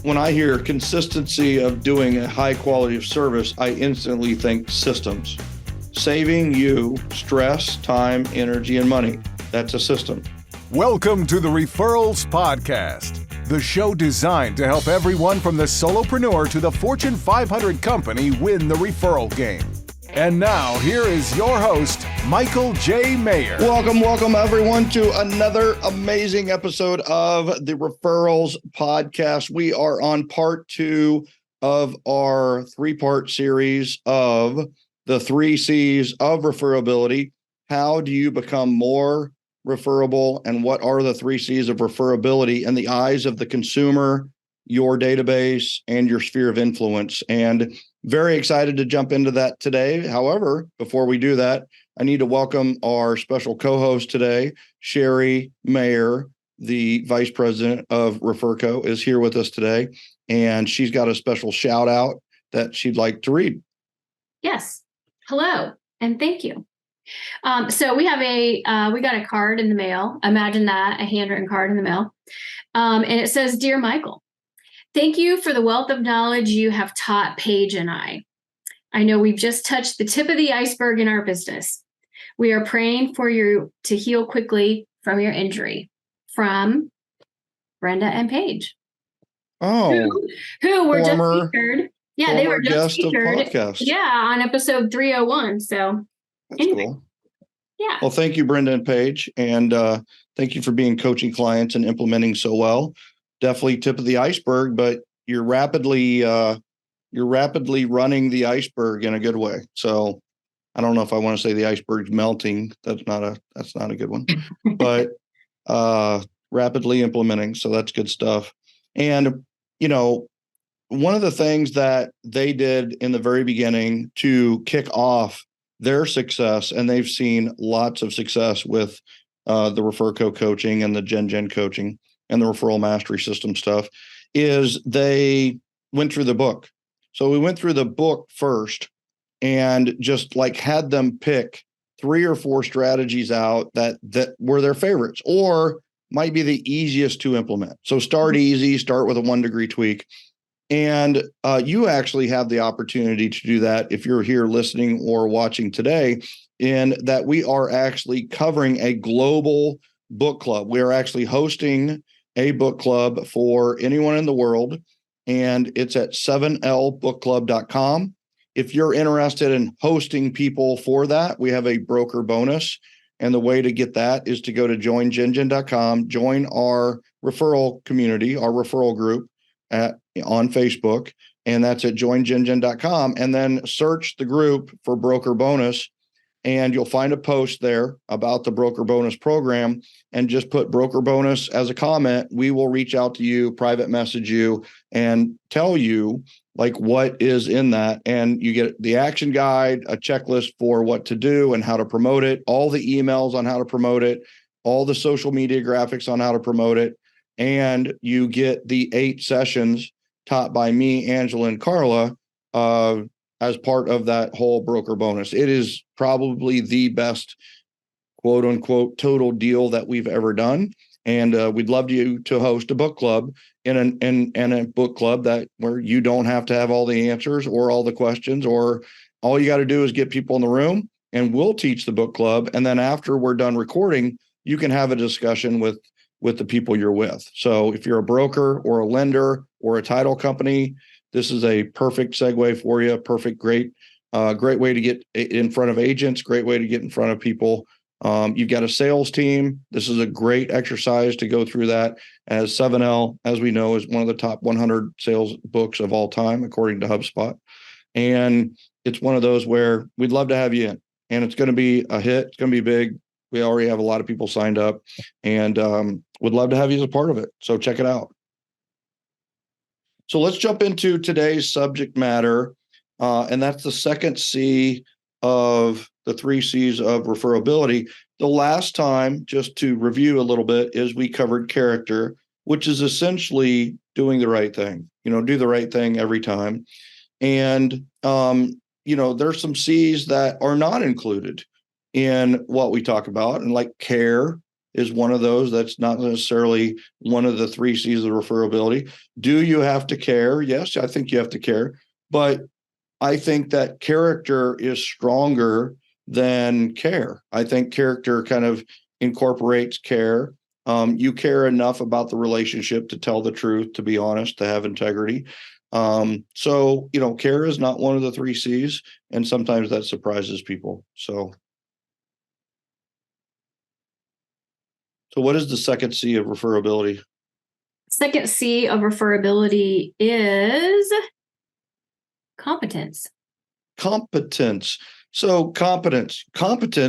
When I hear consistency of doing a high quality of service, I instantly think systems. Saving you stress, time, energy, and money. That's a system. Welcome to the Referrals Podcast, the show designed to help everyone from the solopreneur to the Fortune 500 company win the referral game. And now, here is your host, Michael J. Maher. Welcome, everyone, to another amazing episode of the Referrals Podcast. We are on part 2 of our 3-part series of the 3 C's of referability. How do you become more referable, and what are the 3 C's of referability in the eyes of the consumer, your database, and your sphere of influence? And very excited to jump into that today. However, before we do that, I need to welcome our special co-host today, Sherry Maher, the Vice President of Referco, is here with us today, and she's got a special shout out that she'd like to read. Yes. Hello, and thank you. So we have we got a card in the mail. Imagine that, a handwritten card in the mail. And it says, "Dear Michael, thank you for the wealth of knowledge you have taught Paige and I. I know we've just touched the tip of the iceberg in our business. We are praying for you to heal quickly from your injury." From Brenda and Paige. Oh, who were just featured. Yeah, they were just featured. Yeah, on episode 301. So that's anyway. Cool. Yeah. Well, thank you, Brenda and Paige, and thank you for being coaching clients and implementing so well. Definitely tip of the iceberg, but you're rapidly running the iceberg in a good way. So I don't know if I want to say the iceberg's melting. That's not a good one, but rapidly implementing. So that's good stuff. And, you know, one of the things that they did in the very beginning to kick off their success, and they've seen lots of success with the Referco coaching and the Gen coaching and the referral mastery system stuff, is they went through the book. So we went through the book first and just like had them pick 3 or 4 strategies out that were their favorites or might be the easiest to implement. So start easy, start with a 1-degree tweak. And you actually have the opportunity to do that if you're here listening or watching today, in that we are actually covering a global book club. We are actually hosting a book club for anyone in the world, and it's at 7lbookclub.com. If you're interested in hosting people for that, we have a broker bonus. And the way to get that is to go to joingengen.com, join our referral community, our referral group on Facebook, and that's at joingengen.com, and then search the group for broker bonus, and you'll find a post there about the broker bonus program, and just put broker bonus as a comment. We will reach out to you, private message you, and tell you like what is in that, and you get the action guide, a checklist for what to do and how to promote it, all the emails on how to promote it, all the social media graphics on how to promote it, and you get the 8 sessions taught by me, Angela, and Carla as part of that whole broker bonus. It is probably the best, quote unquote, total deal that we've ever done. And we'd love you to host a book club in a book club that where you don't have to have all the answers or all the questions, or all you got to do is get people in the room and we'll teach the book club. And then after we're done recording, you can have a discussion with the people you're with. So if you're a broker or a lender or a title company, this is a perfect segue for you. Great way to get in front of agents, great way to get in front of people. You've got a sales team. This is a great exercise to go through that, as 7L, as we know, is one of the top 100 sales books of all time, according to HubSpot. And it's one of those where we'd love to have you in, and it's going to be a hit. It's going to be big. We already have a lot of people signed up, and would love to have you as a part of it. So check it out. So let's jump into today's subject matter, and that's the second C of the 3 C's of referability. The last time, just to review a little bit, is we covered character, which is essentially doing the right thing. Do the right thing every time. And, there's some C's that are not included in what we talk about, and like care is one of those. That's not necessarily one of the 3 C's of referability. Do you have to care? Yes, I think you have to care. But I think that character is stronger than care. I think character kind of incorporates care. You care enough about the relationship to tell the truth, to be honest, to have integrity. So, care is not one of the 3 C's, and sometimes that surprises people. So what is the second C of referability? Second C of referability is competence. Competence. So competence.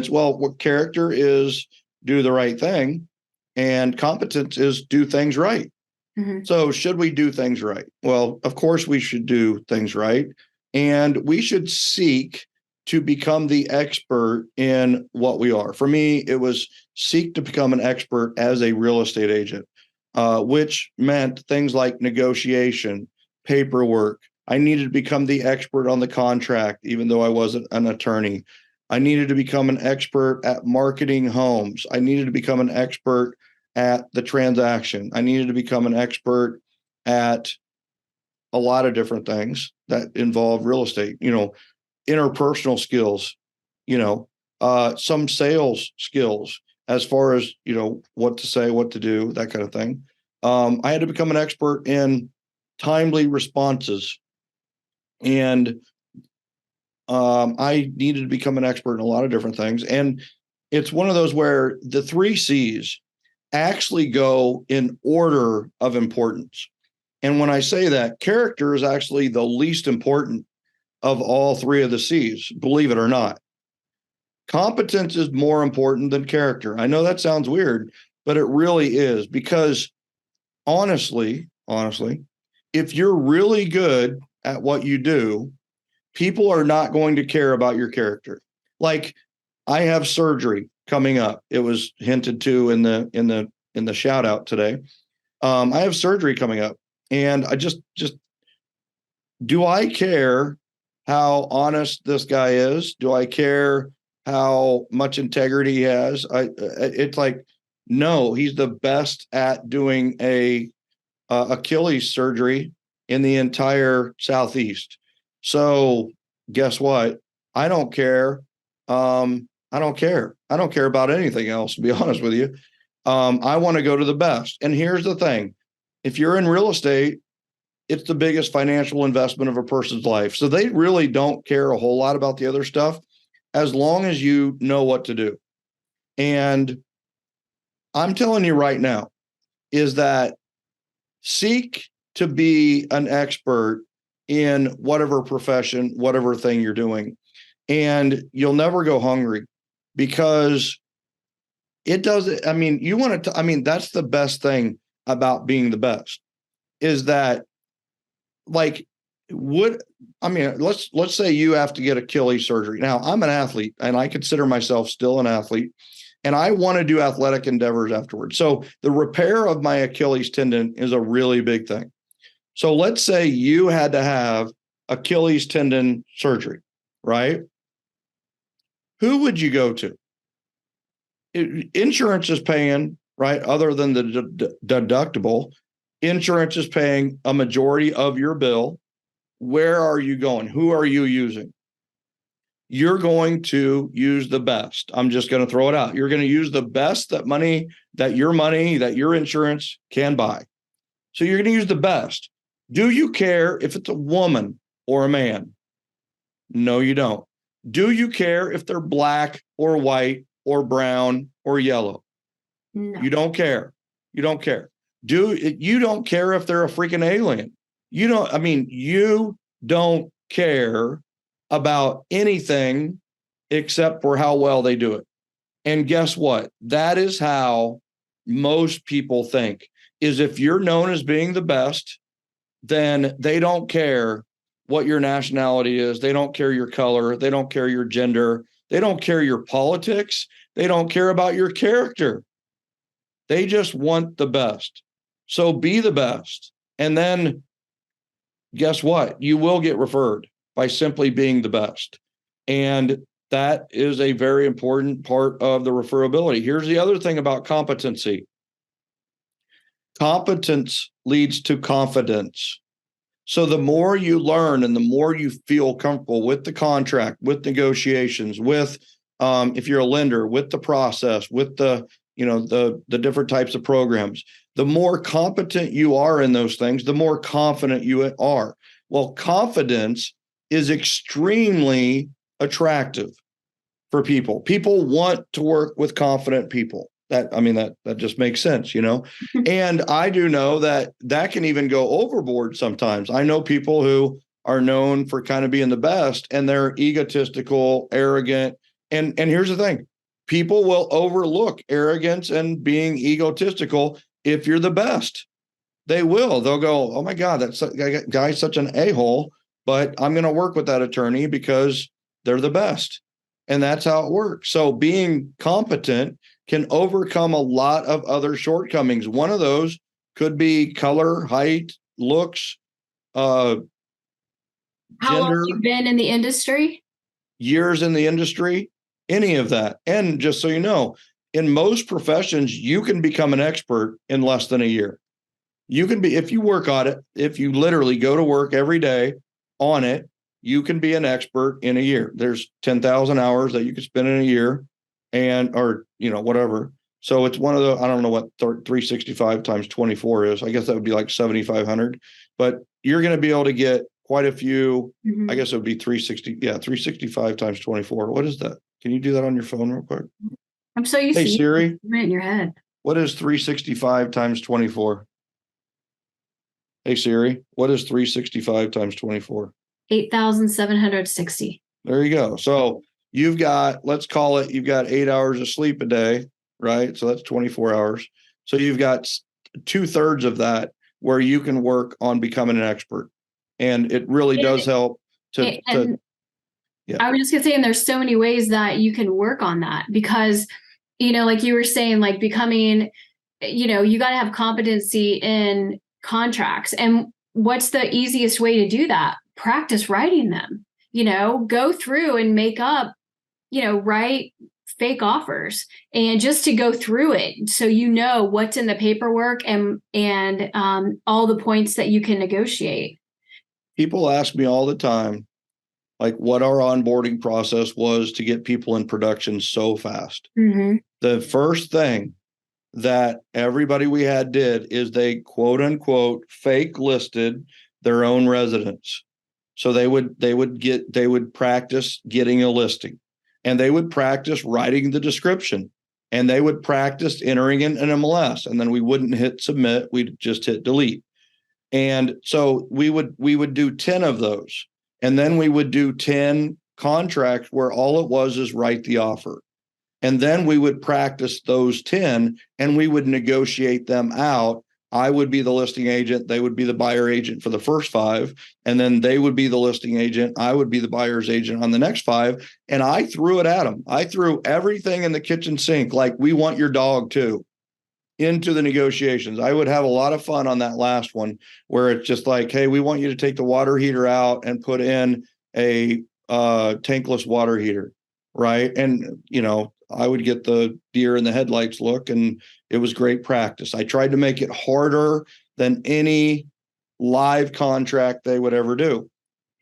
Well, what character is do the right thing, and competence is do things right. Mm-hmm. So should we do things right? Well, of course we should do things right, and we should seek to become the expert in what we are. For me, it was seek to become an expert as a real estate agent, which meant things like negotiation, paperwork. I needed to become the expert on the contract, even though I wasn't an attorney. I needed to become an expert at marketing homes. I needed to become an expert at the transaction. I needed to become an expert at a lot of different things that involve real estate, interpersonal skills, some sales skills as far as, what to say, what to do, that kind of thing. I had to become an expert in timely responses. And I needed to become an expert in a lot of different things. And it's one of those where the 3 C's actually go in order of importance. And when I say that, character is actually the least important of all 3 of the C's, believe it or not. Competence is more important than character. I know that sounds weird, but it really is, because honestly, if you're really good at what you do, people are not going to care about your character. Like, I have surgery coming up. It was hinted to in the shout out today. I have surgery coming up, and I just do I care how honest this guy is? Do I care how much integrity he has? It's like, no, he's the best at doing a Achilles surgery in the entire Southeast. So guess what? I don't care. I don't care. I don't care about anything else, to be honest with you. I want to go to the best. And here's the thing. If you're in real estate, it's the biggest financial investment of a person's life. So they really don't care a whole lot about the other stuff, as long as you know what to do. And I'm telling you right now is that seek to be an expert in whatever profession, whatever thing you're doing. And you'll never go hungry, because it doesn't, you want to, that's the best thing about being the best, is that, like, let's say you have to get Achilles surgery. Now, I'm an athlete, and I consider myself still an athlete, and I want to do athletic endeavors afterwards. So the repair of my Achilles tendon is a really big thing. So let's say you had to have Achilles tendon surgery, right? Who would you go to? Insurance is paying, right? Other than the deductible, insurance is paying a majority of your bill. Where are you going? Who are you using? You're going to use the best. I'm just going to throw it out. You're going to use the best that your insurance can buy. So you're going to use the best. Do you care if it's a woman or a man? No, you don't. Do you care if they're black or white or brown or yellow? No. You don't care. You don't care. You don't care if they're a freaking alien. You don't care about anything except for how well they do it. And guess what? That is how most people think, is if you're known as being the best, then they don't care what your nationality is. They don't care your color. They don't care your gender. They don't care your politics. They don't care about your character. They just want the best. So be the best. And then guess what? You will get referred by simply being the best. And That is a very important part of the referability. Here's the other thing about competency. Competence leads to confidence. So the more you learn and the more you feel comfortable with the contract, with negotiations, with if you're a lender, with the process, with the different types of programs, the more competent you are in those things, the more confident you are. Well, confidence is extremely attractive for people. People want to work with confident people. That just makes sense, And I do know that can even go overboard sometimes. I know people who are known for kind of being the best, and they're egotistical, arrogant. And here's the thing. People will overlook arrogance and being egotistical if you're the best. They will. They'll go, oh my God, that guy's such an a-hole, but I'm going to work with that attorney because they're the best. And that's how it works. So being competent can overcome a lot of other shortcomings. One of those could be color, height, looks, How long gender, you've been in the industry? years in the industry, any of that. And just so you know, in most professions, you can become an expert in less than a year. You can be, if you work on it, if you literally go to work every day on it, you can be an expert in a year. There's 10,000 hours that you could spend in a year or whatever. So it's one of the, I don't know what 365 times 24 is. I guess that would be like 7,500, but you're going to be able to get quite a few. I guess it would be 360. Yeah. 365 times 24. What is that? Can you do that on your phone real quick? I'm so used to Siri, in your head. What is 365 times 24? Hey Siri, what is 365 times 24? 8,760. There you go. So you've got, let's call it, you've got 8 hours of sleep a day, right? So that's 24 hours. So you've got 2/3 of that where you can work on becoming an expert. And it really does help to yeah. I was just gonna say, and there's so many ways that you can work on that because, like you were saying, like becoming, you got to have competency in contracts. And what's the easiest way to do that? Practice writing them, go through and make up, write fake offers and just to go through it. So, what's in the paperwork and all the points that you can negotiate. People ask me all the time, like what our onboarding process was to get people in production so fast. Mm-hmm. The first thing that everybody we had did is they quote unquote fake listed their own residence. So they would practice getting a listing, and they would practice writing the description, and they would practice entering in an MLS, and then we wouldn't hit submit, we'd just hit delete. And so we would do 10 of those, and then we would do 10 contracts where all it was is write the offer. And then we would practice those 10 and we would negotiate them out. I would be the listing agent. They would be the buyer agent for the first 5. And then they would be the listing agent. I would be the buyer's agent on the next 5. And I threw it at them. I threw everything in the kitchen sink, like we want your dog too, into the negotiations. I would have a lot of fun on that last one where it's just like, hey, we want you to take the water heater out and put in a tankless water heater. Right. And, I would get the deer in the headlights look, and it was great practice. I tried to make it harder than any live contract they would ever do.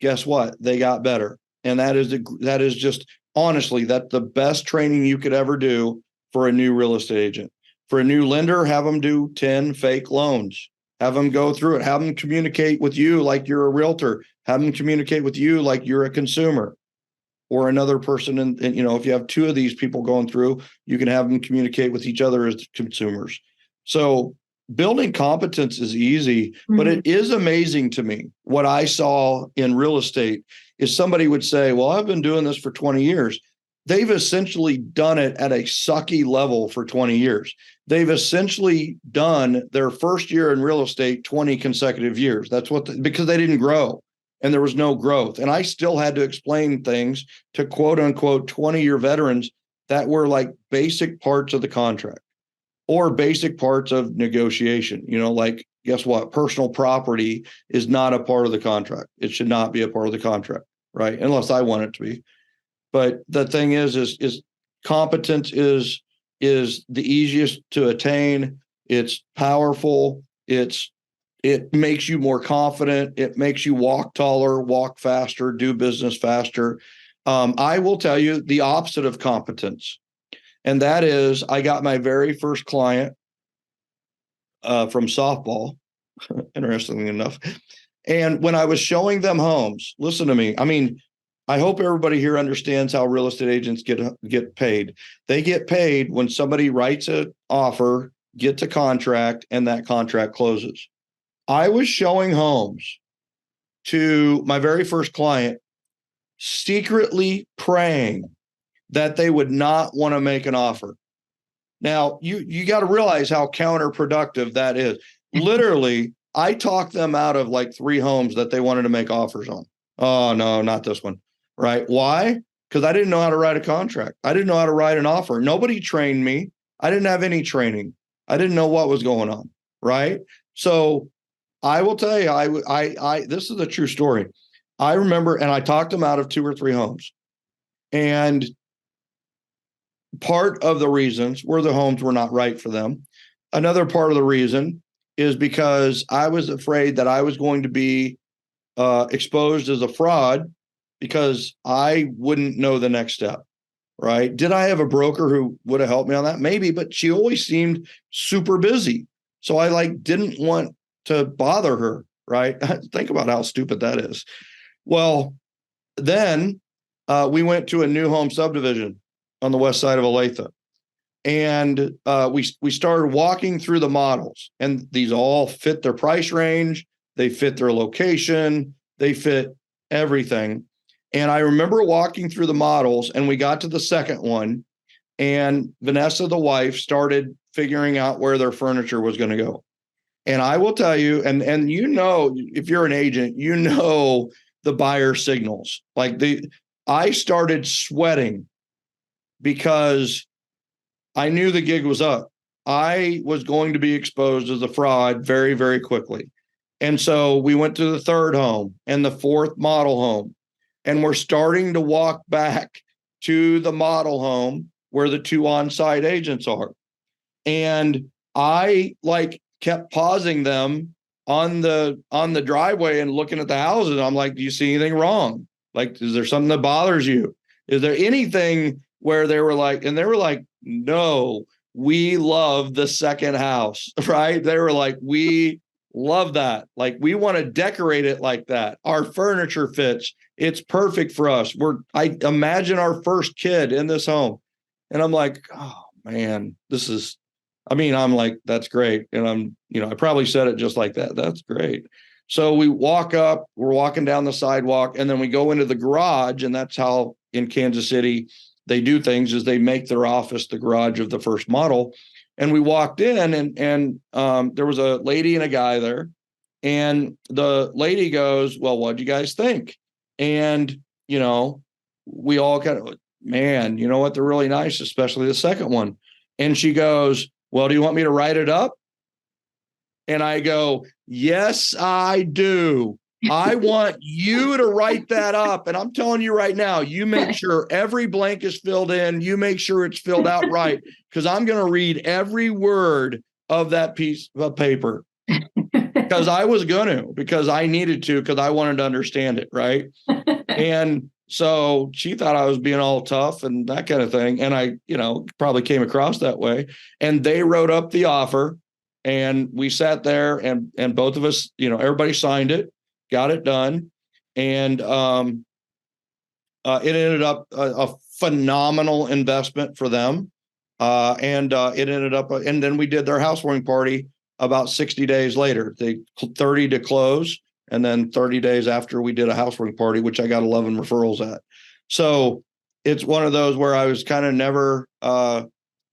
Guess what? They got better. And that is just honestly, that's the best training you could ever do for a new real estate agent. For a new lender, have them do 10 fake loans. Have them go through it. Have them communicate with you like you're a realtor. Have them communicate with you like you're a consumer or another person. And if you have 2 of these people going through, you can have them communicate with each other as consumers. So building competence is easy, but it is amazing to me. What I saw in real estate is somebody would say, well, I've been doing this for 20 years. They've essentially done it at a sucky level for 20 years. They've essentially done their first year in real estate 20 consecutive years. That's because they didn't grow. And there was no growth. And I still had to explain things to quote unquote 20-year veterans that were like basic parts of the contract or basic parts of negotiation. Like, guess what? Personal property is not a part of the contract. It should not be a part of the contract, right? Unless I want it to be. But the thing is competence is the easiest to attain. It's powerful. It makes you more confident. It makes you walk taller, walk faster, do business faster. I will tell you the opposite of competence. And that is, I got my very first client from softball, interestingly enough. And when I was showing them homes, listen to me. I mean, I hope everybody here understands how real estate agents get paid. They get paid when somebody writes an offer, gets a contract, and that contract closes. I was showing homes to my very first client, secretly praying that they would not want to make an offer. Now, you got to realize how counterproductive that is. Literally, I talked them out of like 3 homes that they wanted to make offers on. Oh, no, not this one. Right. Why? Because I didn't know how to write a contract. I didn't know how to write an offer. Nobody trained me. I didn't have any training. I didn't know what was going on. Right. So I will tell you, this is a true story. I remember, and I talked them out of 2 or 3 homes. And part of the reasons were the homes were not right for them. Another part of the reason is because I was afraid that I was going to be exposed as a fraud because I wouldn't know the next step, right? Did I have a broker who would have helped me on that? Maybe, but she always seemed super busy. So I didn't want to bother her, right? Think about how stupid that is. Well, then we went to a new home subdivision on the west side of Olathe. And we started walking through the models, and these all fit their price range. They fit their location. They fit everything. And I remember walking through the models, and we got to the second one, and Vanessa, the wife, started figuring out where their furniture was going to go. And I will tell you, and if you're an agent, the buyer signals. I started sweating because I knew the gig was up. I was going to be exposed as a fraud very, very quickly. And so we went to the third home and the fourth model home. And we're starting to walk back to the model home where the 2 on-site agents are. And I kept pausing them on the driveway and looking at the houses. I'm like, do you see anything wrong? Is there something that bothers you? Is there anything where they were like, no, we love the second house, right? They were like, we love that. We want to decorate it like that. Our furniture fits. It's perfect for us. I imagine our first kid in this home. And I'm like, oh man, I'm like, that's great. And I probably said it just like that. That's great. So we walk up, we're walking down the sidewalk, and then we go into the garage. And that's how in Kansas City they do things, is they make their office the garage of the first model. And we walked in, and there was a lady and a guy there. And the lady goes, well, what'd you guys think? And, we all kind of, man, you know what? They're really nice, especially the second one. And she goes, well, do you want me to write it up? And I go, yes, I do. I want you to write that up. And I'm telling you right now, you make sure every blank is filled in. You make sure it's filled out right, because I'm going to read every word of that piece of paper. Because I needed to, because I wanted to understand it. Right. And so she thought I was being all tough and that kind of thing. And I, probably came across that way. And they wrote up the offer, and we sat there, and both of us, everybody signed it, got it done. And it ended up a phenomenal investment for them. And it ended up, and then we did their housewarming party about 60 days later. 30 to close, and then 30 days after we did a housewarming party, which I got 11 referrals at. So it's one of those where I was kind of never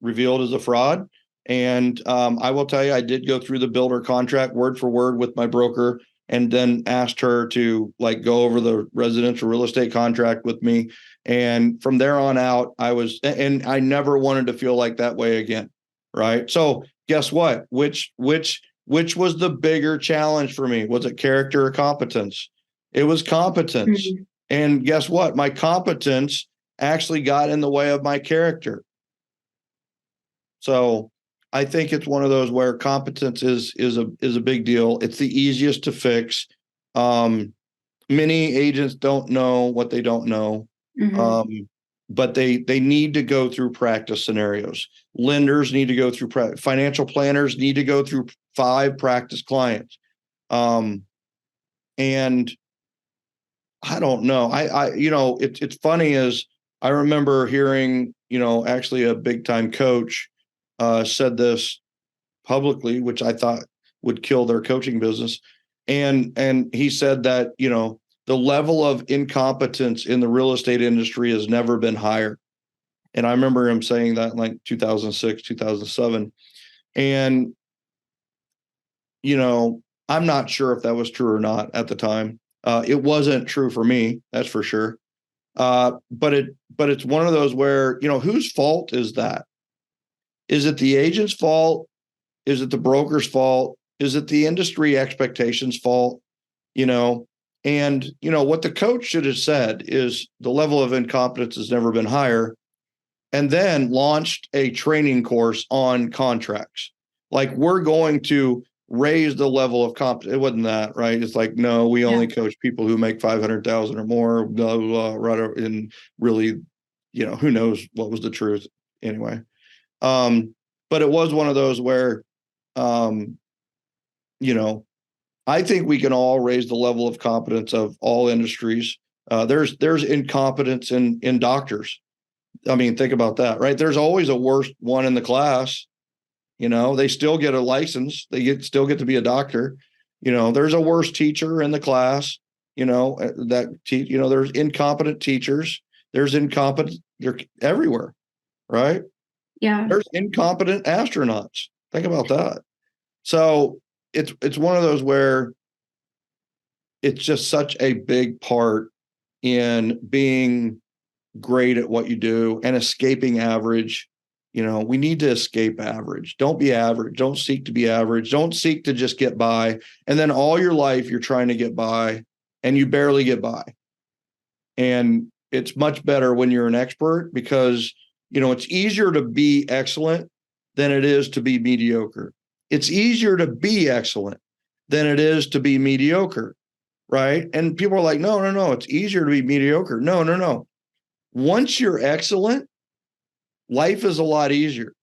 revealed as a fraud. And I will tell you, I did go through the builder contract word for word with my broker, and then asked her to go over the residential real estate contract with me. And from there on out, and I never wanted to feel like that way again. Right. So guess what? Which was the bigger challenge for me? Was it character or competence? It was competence. Mm-hmm. And guess what? My competence actually got in the way of my character. So I think it's one of those where competence is a big deal. It's the easiest to fix. Many agents don't know what they don't know. But they need to go through practice scenarios. Lenders need to go through financial planners need to go through 5 practice clients. And I don't know. It's funny is I remember hearing, actually a big time coach said this publicly, which I thought would kill their coaching business. And he said that, the level of incompetence in the real estate industry has never been higher. And I remember him saying that in like 2006, 2007. And, I'm not sure if that was true or not at the time. It wasn't true for me, that's for sure. But it's one of those where, whose fault is that? Is it the agent's fault? Is it the broker's fault? Is it the industry expectations fault? And what the coach should have said is the level of incompetence has never been higher, and then launched a training course on contracts. Like, we're going to raise the level of competence. It wasn't that, right? It's like, no, we only coach people who make 500,000 or more, blah, blah, blah, right? And really, who knows what was the truth anyway. But it was one of those where, I think we can all raise the level of competence of all industries. There's incompetence in doctors. I mean, think about that, right? There's always a worst one in the class. They still get a license. Still get to be a doctor. There's a worse teacher in the class. There's incompetent teachers. There's incompetent. They're everywhere, right? Yeah. There's incompetent astronauts. Think about that. So it's one of those where it's just such a big part in being great at what you do and escaping average. We need to escape average. Don't be average. Don't seek to be average. Don't seek to just get by. And then all your life you're trying to get by and you barely get by. And it's much better when you're an expert because, it's easier to be excellent than it is to be mediocre. It's easier to be excellent than it is to be mediocre, right? And people are like, no, it's easier to be mediocre. No. Once you're excellent, life is a lot easier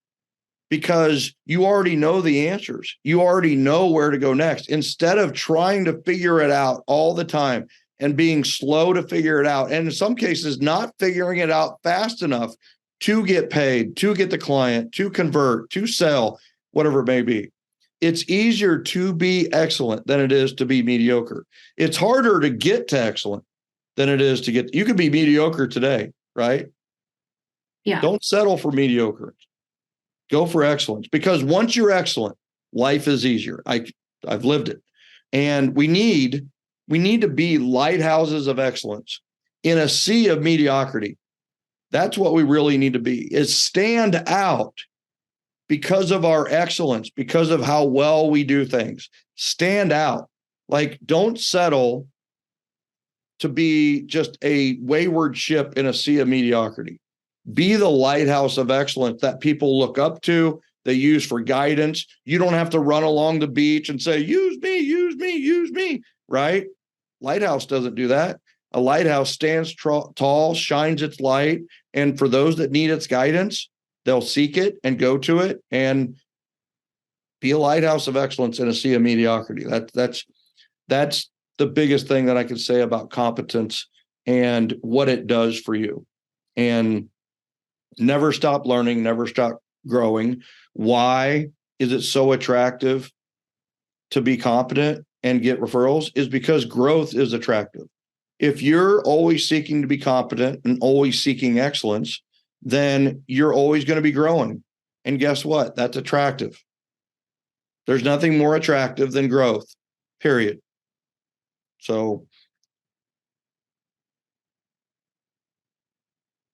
because you already know the answers. You already know where to go next. Instead of trying to figure it out all the time and being slow to figure it out, and in some cases not figuring it out fast enough to get paid, to get the client, to convert, to sell, whatever it may be. It's easier to be excellent than it is to be mediocre. It's harder to get to excellent than it is to get. You could be mediocre today, right? Yeah. Don't settle for mediocre. Go for excellence, because once you're excellent, life is easier. I've lived it. And we need to be lighthouses of excellence in a sea of mediocrity. That's what we really need to be, is stand out because of our excellence, because of how well we do things. Stand out. Like, don't settle to be just a wayward ship in a sea of mediocrity. Be the lighthouse of excellence that people look up to, they use for guidance. You don't have to run along the beach and say, use me, use me, use me, right? Lighthouse doesn't do that. A lighthouse stands tall, shines its light, and for those that need its guidance, they'll seek it and go to it and be a lighthouse of excellence in a sea of mediocrity. That's the biggest thing that I can say about competence and what it does for you. And never stop learning, never stop growing. Why is it so attractive to be competent and get referrals? Is because growth is attractive. If you're always seeking to be competent and always seeking excellence, then you're always going to be growing. And guess what? That's attractive. There's nothing more attractive than growth, period. So.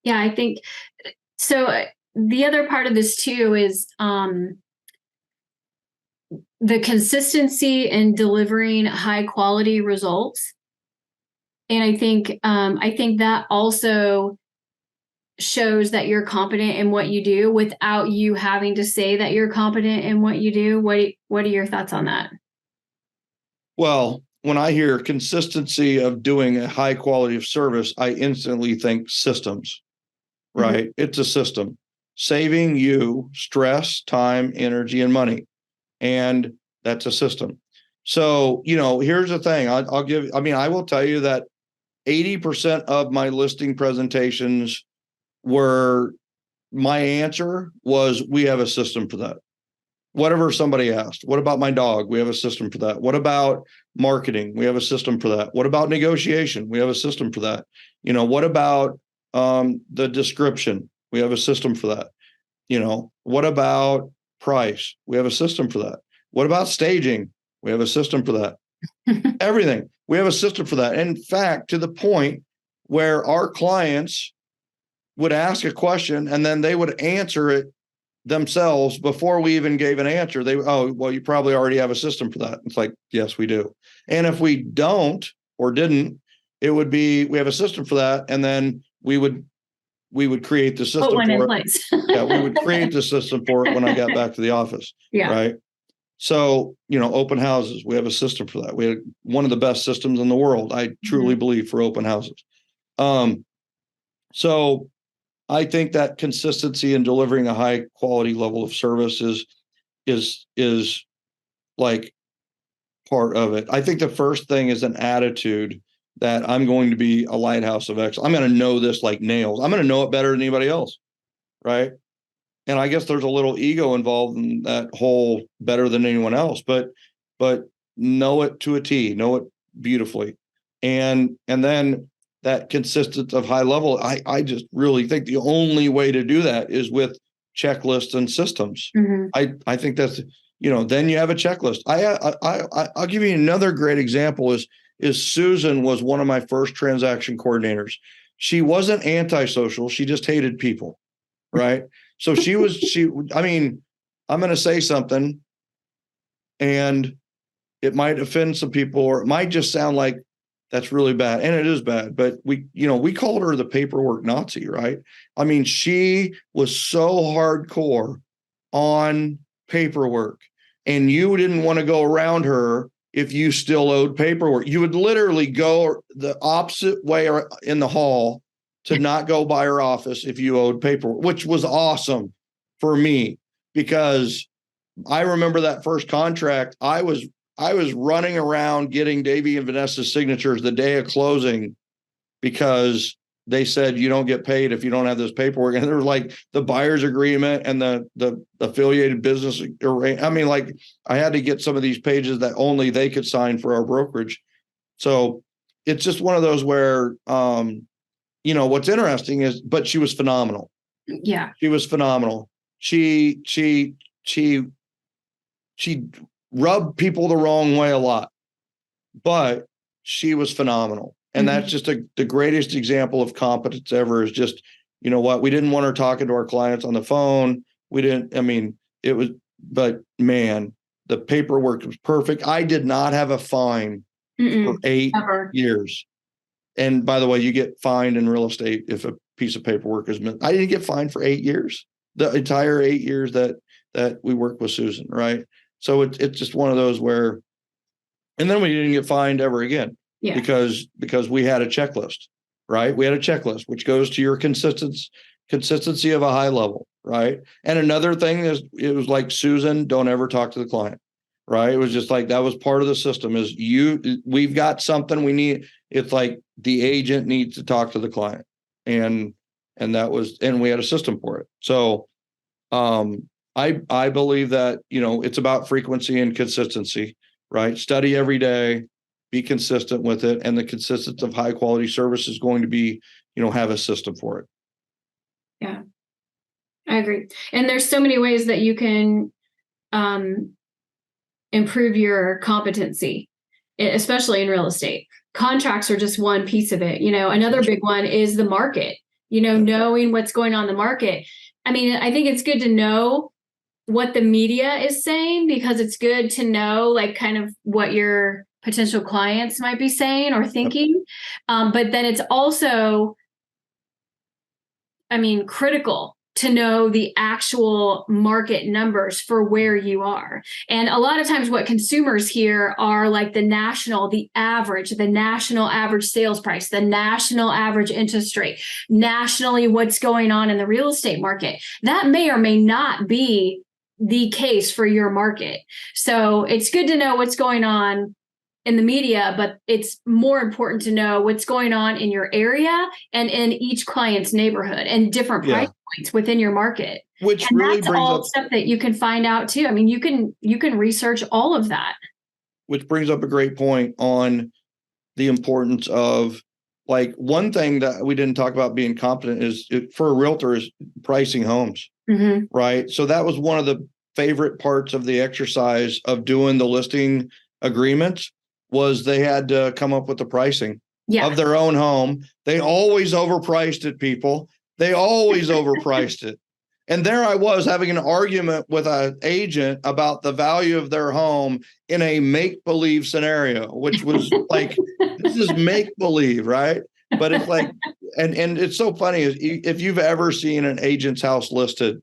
Yeah, I think so. The other part of this too is the consistency in delivering high quality results. And I think that also shows that you're competent in what you do without you having to say that you're competent in what you do. What are your thoughts on that? Well, when I hear consistency of doing a high quality of service, I instantly think systems, right? It's a system saving you stress, time, energy, and money. And that's a system. So, here's the thing. I will tell you that 80% of my listing presentations were, my answer was, we have a system for that. Whatever somebody asked. What about my dog? We have a system for that. What about marketing? We have a system for that. What about negotiation? We have a system for that. What about the description? We have a system for that. What about price? We have a system for that. What about staging? We have a system for that. Everything. We have a system for that. In fact, to the point where our clients would ask a question and then they would answer it themselves before we even gave an answer. You probably already have a system for that. It's like, yes, we do. And if we don't or didn't, it would be, we have a system for that. And then we would create the system for it. Yeah, we would create the system for it when I got back to the office. Yeah. Right. So, open houses, we have a system for that. We had one of the best systems in the world, I truly believe, for open houses. So I think that consistency in delivering a high quality level of service is like part of it. I think the first thing is an attitude that I'm going to be a lighthouse of excellence. I'm going to know this like nails. I'm going to know it better than anybody else. Right. And I guess there's a little ego involved in that whole better than anyone else, but know it to a T, know it beautifully. And then that consistent of high level, I just really think the only way to do that is with checklists and systems. I think that's, then you have a checklist. I'll give you another great example is Susan was one of my first transaction coordinators. She wasn't antisocial. She just hated people. Right. So I'm going to say something and it might offend some people, or it might just sound like that's really bad. And it is bad, but we called her the paperwork Nazi, right? She was so hardcore on paperwork, and you didn't want to go around her if you still owed paperwork. You would literally go the opposite way in the hall to not go by her office if you owed paperwork, which was awesome for me, because I remember that first contract. I was running around getting Davey and Vanessa's signatures the day of closing because they said you don't get paid if you don't have this paperwork. And there was like the buyer's agreement and the affiliated business. I had to get some of these pages that only they could sign for our brokerage. So it's just one of those where, what's interesting is, but she was phenomenal. Yeah. She was phenomenal. She rubbed people the wrong way a lot, but she was phenomenal. And that's just the greatest example of competence ever, is just, we didn't want her talking to our clients on the phone. But man, the paperwork was perfect. I did not have a fine for 8 years. And by the way, you get fined in real estate if a piece of paperwork is missed. I didn't get fined for 8 years, the entire 8 years that we worked with Susan. Right. So it's just one of those where, and then we didn't get fined ever again. Yeah. Because we had a checklist, right? We had a checklist, which goes to your consistency of a high level, right? And another thing is, it was like, Susan, don't ever talk to the client, right? It was just like, that was part of the system, is we've got something we need. It's like the agent needs to talk to the client, and we had a system for it. So, I believe that, it's about frequency and consistency, right? Study every day, be consistent with it. And the consistency of high quality service is going to be, have a system for it. Yeah, I agree. And there's so many ways that you can improve your competency, especially in real estate. Contracts are just one piece of it. Another big one is the market, knowing what's going on in the market. I think it's good to know what the media is saying, because it's good to know like kind of what your potential clients might be saying or thinking. But then it's also critical to know the actual market numbers for where you are. And a lot of times what consumers hear are like the national average sales price, the national average interest rate, nationally what's going on in the real estate market. That may or may not be the case for your market. So it's good to know what's going on in the media, but it's more important to know what's going on in your area and in each client's neighborhood and different price points within your market. Which and really that's brings all up stuff that you can find out too. I mean, you can research all of that. Which brings up a great point on the importance of, like, one thing that we didn't talk about being competent is for a realtor is pricing homes, right? So that was one of the favorite parts of the exercise of doing the listing agreements, was they had to come up with the pricing of their own home. They always overpriced it, people. They always overpriced it. And there I was having an argument with an agent about the value of their home in a make-believe scenario, which was like, this is make-believe, right? But it's like, and it's so funny, is if you've ever seen an agent's house listed,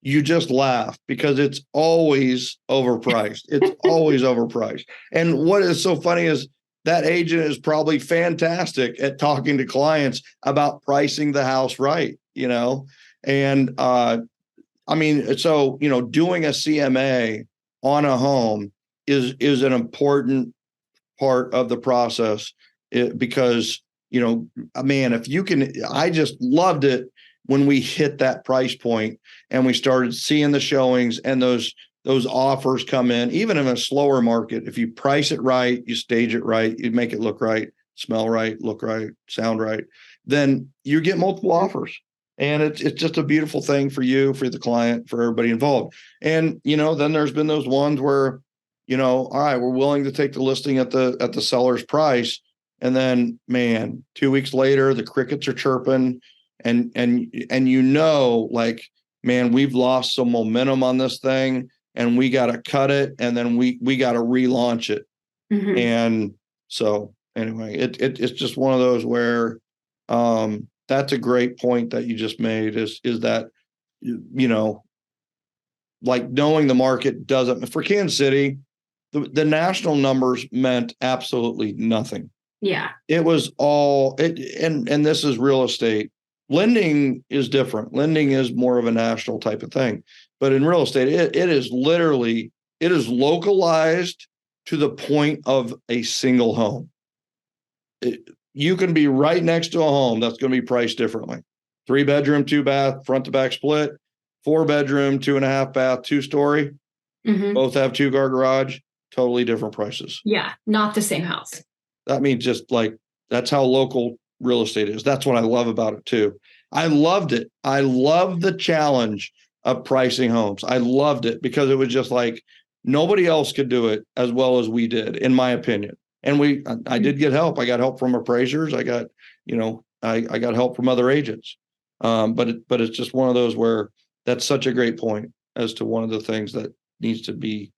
you just laugh because it's always overpriced. It's always overpriced. And what is so funny is that agent is probably fantastic at talking to clients about pricing the house right, And so, doing a CMA on a home is an important part of the process, because, man, if you can, I just loved it when we hit that price point and we started seeing the showings and those offers come in, even in a slower market. If you price it right, you stage it right, you make it look right, smell right, look right, sound right, then you get multiple offers. And it's just a beautiful thing for you, for the client, for everybody involved. And, then there's been those ones where, all right, we're willing to take the listing at the seller's price. And then, man, 2 weeks later, the crickets are chirping. And like, man, we've lost some momentum on this thing and we got to cut it. And then we got to relaunch it. And so anyway, it's just one of those where, that's a great point that you just made is that, like, knowing the market doesn't, for Kansas City, the national numbers meant absolutely nothing. Yeah. It was all and this is real estate. Lending is different. Lending is more of a national type of thing. But in real estate, it is localized to the point of a single home. You can be right next to a home that's going to be priced differently. 3-bedroom, 2-bath, front to back split, 4-bedroom, 2.5 bath, 2-story. Both have 2-car garage, totally different prices. Yeah. Not the same house. That means just like, that's how local real estate is. That's what I love about it too. I loved it. I love the challenge of pricing homes. I loved it because it was just like nobody else could do it as well as we did, in my opinion. And I did get help. I got help from appraisers. I got, I got help from other agents. But it's just one of those where that's such a great point as to one of the things that needs to be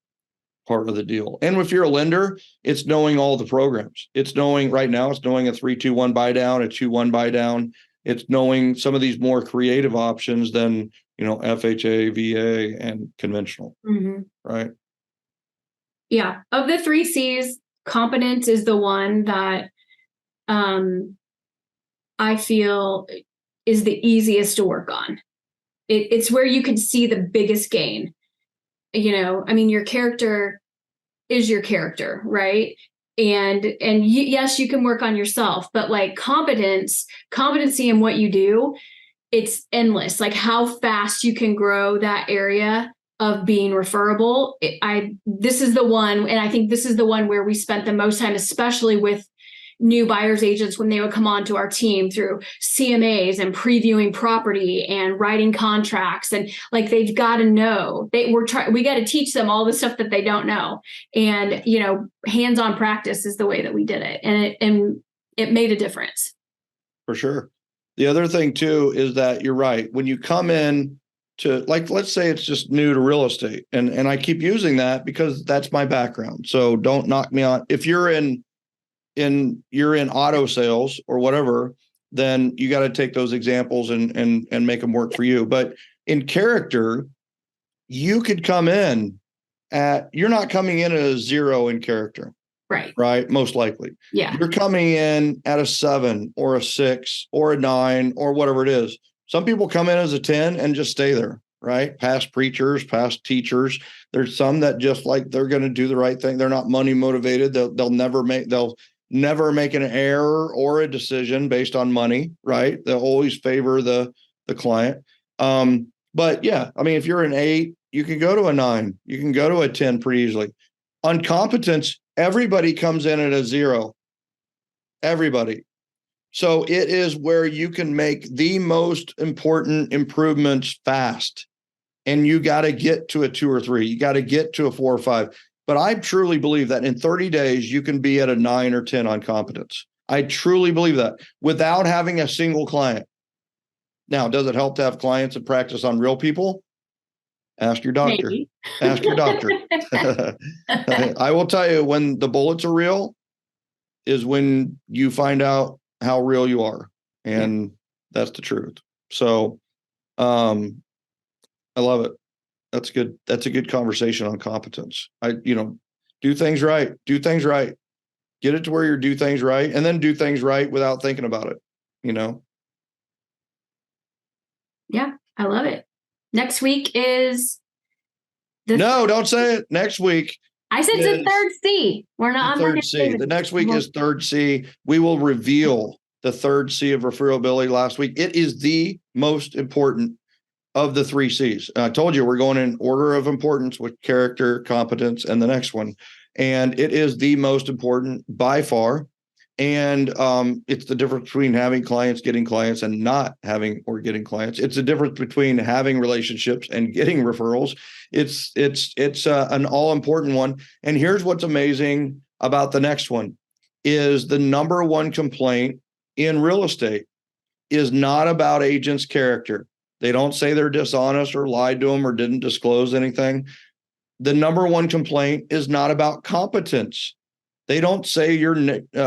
part of the deal. And if you're a lender, it's knowing all the programs. It's knowing right now, it's knowing a 3-2-1 buy down, a 2-1 buy down. It's knowing some of these more creative options than, FHA, VA, and conventional. Right. Yeah. Of the 3 C's, competence is the one that I feel is the easiest to work on. It's where you can see the biggest gain. Your character is your character, right? And yes, you can work on yourself, but like competency in what you do, it's endless. Like how fast you can grow that area of being referable. This is the one, and I think this is the one where we spent the most time, especially with new buyers agents when they would come on to our team through CMAs and previewing property and writing contracts. And like, they've got to know we got to teach them all the stuff that they don't know. And, hands-on practice is the way that we did it. And it made a difference. For sure. The other thing too, is that you're right. When you come in to, like, let's say it's just new to real estate. And I keep using that because that's my background. So don't knock me on. If you're in auto sales or whatever, then you got to take those examples and make them work for you. But in character, you could come in you're not coming in at a 0 in character. Right. Most likely. Yeah. You're coming in at a 7 or a 6 or a 9 or whatever it is. Some people come in as a 10 and just stay there, right? Past preachers, past teachers. There's some that just like, they're going to do the right thing. They're not money motivated. They'll never make an error or a decision based on money, right? They'll always favor the client. But yeah, I mean, if you're an 8, you can go to a 9, you can go to a 10 pretty easily. On competence, everybody comes in at a 0. Everybody. So it is where you can make the most important improvements fast. And you got to get to a 2 or 3. You got to get to a 4 or 5. But I truly believe that in 30 days, you can be at a 9 or 10 on competence. I truly believe that without having a single client. Now, does it help to have clients and practice on real people? Ask your doctor. Maybe. Ask your doctor. I will tell you, when the bullets are real is when you find out how real you are. And that's the truth. So I love it. That's good. That's a good conversation on competence. Do things right. Do things right. Get it to where you do things right, and then do things right without thinking about it. Yeah, I love it. Next week is no, don't say it. Next week. I said it's the third C. We're not on third C. The next week is third C. We will reveal the third C of referability last week. It is the most important of the 3 C's. And I told you we're going in order of importance with character, competence, and the next one. And it is the most important by far. And it's the difference between having clients, getting clients, and not having or getting clients. It's the difference between having relationships and getting referrals. It's an all important one. And here's what's amazing about the next one is the number one complaint in real estate is not about agents' character. They don't say they're dishonest or lied to them or didn't disclose anything. The number one complaint is not about competence. They don't say you're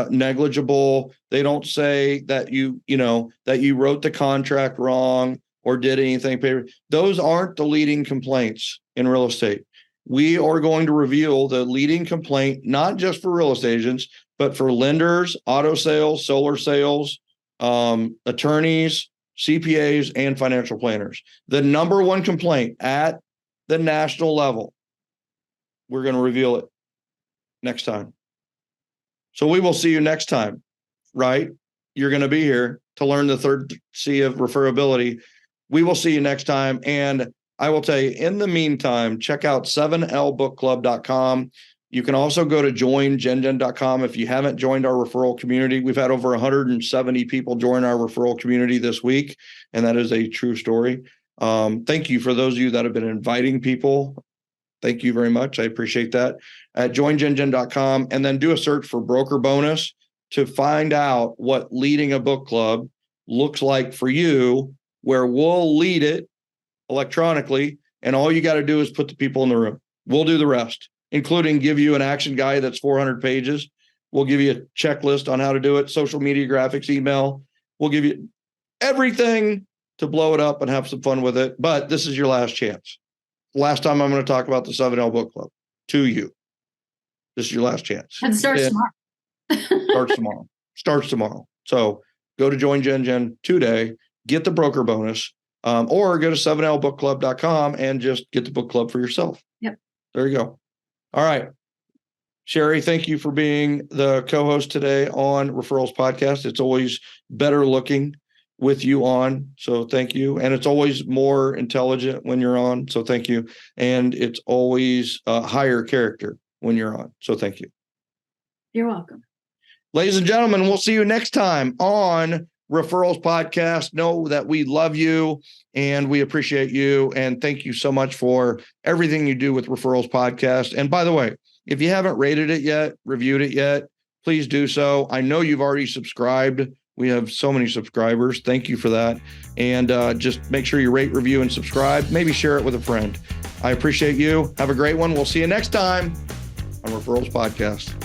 negligible. They don't say that that you wrote the contract wrong or did anything. Those aren't the leading complaints in real estate. We are going to reveal the leading complaint, not just for real estate agents, but for lenders, auto sales, solar sales, attorneys, CPAs, and financial planners. The number one complaint at the national level. We're going to reveal it next time. So we will see you next time, right? You're going to be here to learn the third C of referability. We will see you next time. And I will tell you, in the meantime, check out 7lbookclub.com. You can also go to joingengen.com if you haven't joined our referral community. We've had over 170 people join our referral community this week, and that is a true story. Thank you for those of you that have been inviting people. Thank you very much. I appreciate that. At joingengen.com, and then do a search for broker bonus to find out what leading a book club looks like for you, where we'll lead it electronically, and all you got to do is put the people in the room. We'll do the rest, including give you an action guide that's 400 pages. We'll give you a checklist on how to do it, social media graphics, email. We'll give you everything to blow it up and have some fun with it. But this is your last chance. Last time I'm going to talk about the 7L Book Club to you. This is your last chance. And starts tomorrow. Starts tomorrow. So go to Join Gen Gen today, get the broker bonus, or go to 7lbookclub.com and just get the book club for yourself. Yep. There you go. All right. Sherry, thank you for being the co-host today on Referrals Podcast. It's always better looking with you on. So thank you. And it's always more intelligent when you're on. So thank you. And it's always higher character when you're on. So thank you. You're welcome. Ladies and gentlemen, we'll see you next time on Referrals Podcast. Know that we love you and we appreciate you. And thank you so much for everything you do with Referrals Podcast. And by the way, if you haven't rated it yet, reviewed it yet, please do so. I know you've already subscribed. We have so many subscribers. Thank you for that. And just make sure you rate, review, and subscribe. Maybe share it with a friend. I appreciate you. Have a great one. We'll see you next time on Referrals Podcast.